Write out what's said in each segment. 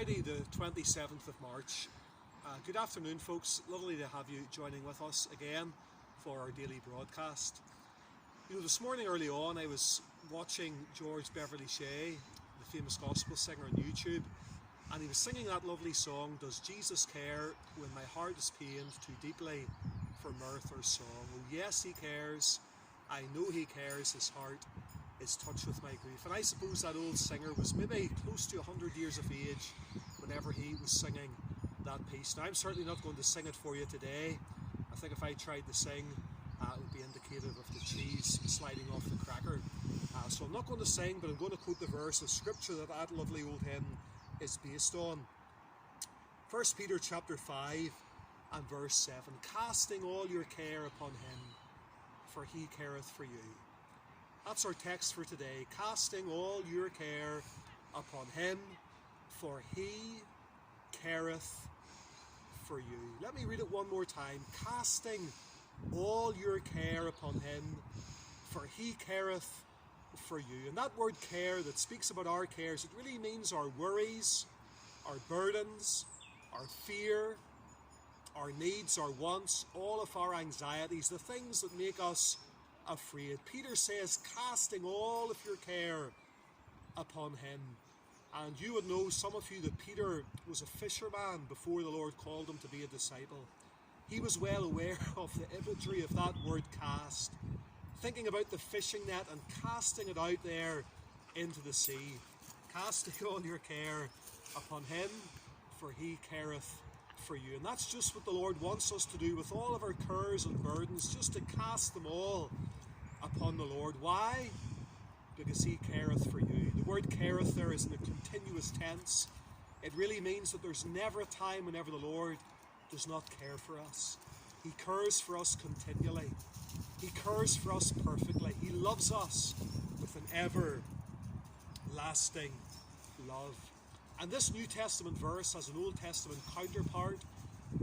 Friday the 27th of March. Good afternoon, folks. Lovely to have you joining with us again for our daily broadcast. This morning early on I was watching George Beverly Shea, the famous gospel singer, on YouTube, and he was singing that lovely song, "Does Jesus Care When My Heart Is Pained Too Deeply for Mirth or Song?" Oh yes, he cares. I know he cares. His heart is touched with my grief. And I suppose that old singer was maybe close to 100 years of age whenever he was singing that piece. Now, I'm certainly not going to sing it for you today. I think if I tried to sing, it would be indicative of the cheese sliding off the cracker. So I'm not going to sing, but I'm going to quote the verse of scripture that lovely old hymn is based on. 1 Peter chapter 5 and verse 7. "Casting all your care upon him, for he careth for you." That's our text for today. Casting all your care upon him, for he careth for you. Let me read it one more time. Casting all your care upon him, for he careth for you. And that word care that speaks about our cares, it really means our worries, our burdens, our fear, our needs, our wants, all of our anxieties, the things that make us afraid. Peter says, casting all of your care upon him. And you would know, some of you, that Peter was a fisherman before the Lord called him to be a disciple. He was well aware of the imagery of that word cast, thinking about the fishing net and casting it out there into the sea. Casting all your care upon him, for he careth for you. And that's just what the Lord wants us to do with all of our cares and burdens, just to cast them all upon the Lord. Why? Because he careth for you. The word careth there is in a continuous tense. It really means that there's never a time whenever the Lord does not care for us. He cares for us continually. He cares for us perfectly. He loves us with an everlasting love. And this New Testament verse has an Old Testament counterpart.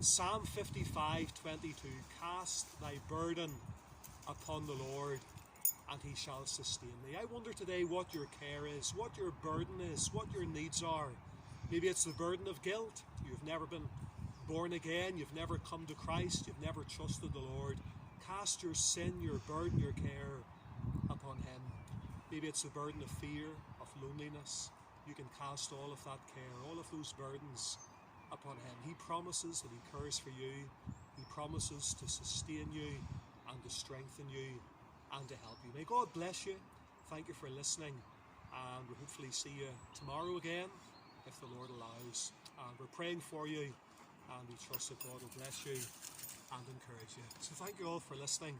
Psalm 55:22. "Cast thy burden upon the Lord, and he shall sustain thee." I wonder today what your care is, what your burden is, what your needs are. Maybe it's the burden of guilt. You've never been born again. You've never come to Christ. You've never trusted the Lord. Cast your sin, your burden, your care upon him. Maybe it's the burden of fear, of loneliness. You can cast all of that care, all of those burdens upon him. He promises that he cares for you. He promises to sustain you and to strengthen you and to help you. May God bless you. Thank you for listening, and we'll hopefully see you tomorrow again if the Lord allows. And we're praying for you, and we trust that God will bless you and encourage you. So thank you all for listening,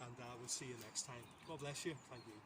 and we'll see you next time. God bless you. Thank you.